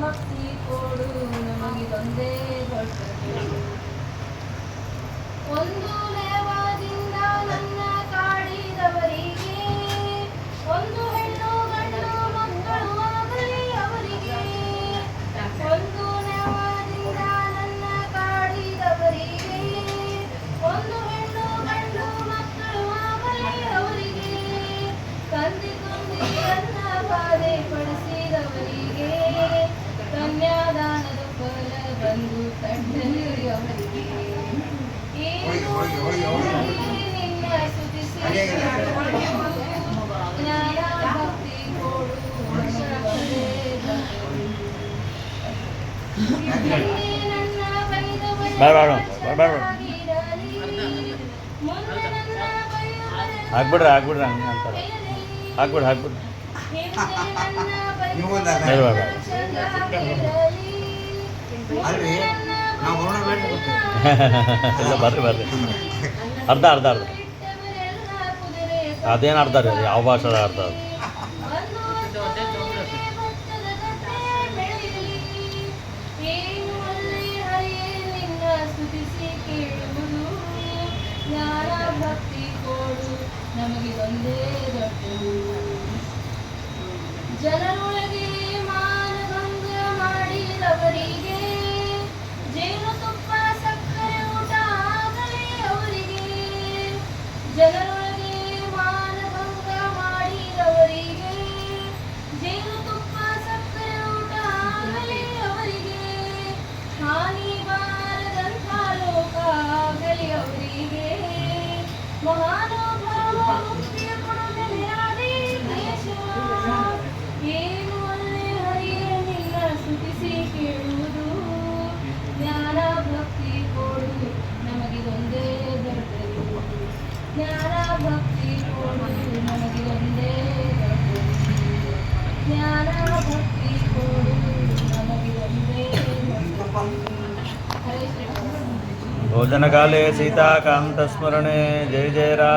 ಭಕ್ತಿ ಕೊಡು ನಮಗಿದೊಂದೇ ದೊಡ್ಡದು. ಒಂದು ಲೇವದಿಂದ ನನ್ನ ಕಾಡಿದವರಿಗೆ, ಒಂದು ಹೆಣ್ಣು ಗಂಡು ಮಕ್ಕಳು ಆಗಲಿ ಅವರಿಗೆ. ಒಂದು ಲೇವದಿಂದ ನನ್ನ ಕಾಡಿದವರಿಗೆ, ಒಂದು ಹೆಣ್ಣು ಗಂಡು ಮಕ್ಕಳು ಆಗಲಿ ಅವರಿಗೆ. ತಂದೆ ತುಂಬಿಯನ್ನ ಬಾಧೆ ಪಡಿಸಿದವರಿಗೆ, ಕನ್ಯಾದಾನದ ಫಲ ಬಂದು ತಟ್ಟಲಿ ಅವರಿಗೆ. ನಿನ್ನ ಸ್ತುತಿಸಿ ಜ್ಞಾನ ಭಕ್ತಿ ಕೊಡು ನಮಗಿದೊಂದೇ ದೊಡ್ಡದು. ನನ್ನ ಬೈದವರಾಗಿರಲಿ, ಮುಂದೆ ನನ್ನ ಬೈದವರೆಲ್ಲ ಹಾಕ್ಬಿಡ್ರಿ ಅಂತಾರೆ. ಹಾಕ್ಬಿಡ್ರಿ ಇಲ್ಲ ಬರ್ರಿ ಅರ್ಧ ಅದೇನು ಅರ್ಧ ರೀ, ಯಾವ ಭಾಷೆದ ಅರ್ಧ ಅದು. ಭಕ್ತಿ ಕೊಡು ನಮಗಿದೊಂದೇ ದೊಡ್ಡದು. ಜನರೊಳಗೆ ಮಾನಭಂಗ ಮಾಡಿದವರಿಗೆ, ಜೇನುತುಪ್ಪ ಸಕ್ಕರೆ ಊಟ ಆಗಲಿ ಅವರಿಗೆ. ಜನರೊಳಗೆ ಮಾನಭಂಗ ಮಾಡಿದವರಿಗೆ, ಜೇನುತುಪ್ಪ ಸಕ್ಕರೆ ಊಟ ಆಗಲಿ ಅವರಿಗೆ. ಹಾನಿ ಬಾರದಂಥ ಲೋಕ ಆಗಲಿ ಅವರಿಗೆ. ಮಹಾನುಭಾವ ಮುಕ್ತಿಯ ಕೊಡುಗೆಯಾದಿ ಕೇಶವ, ಏನು ಅಲ್ಲೇ ಹರಿಯೇ ನಿನ್ನ ಸ್ತುತಿಸಿ ಕೇಳುವುದು. ಜ್ಞಾನ ಭಕ್ತಿ ಕೊಡು ನಮಗಿದೊಂದೇ ದೊಡ್ಡದು. ಜ್ಞಾನ ಭಕ್ತಿ ಕೊಡು ನಮಗಿದೊಂದೇ ದೊಡ್ಡದು. ಜ್ಞಾನ ಭಕ್ತಿ ಕೊಡು ನಮಗಿದೊಂದೇ ದೊಡ್ಡದು. ಭೋಜನಕಾಲೇ ಸೀತಾಕಾಂತಸ್ಮರಣೆ. ಜಯ ಜಯ ರಾಮ.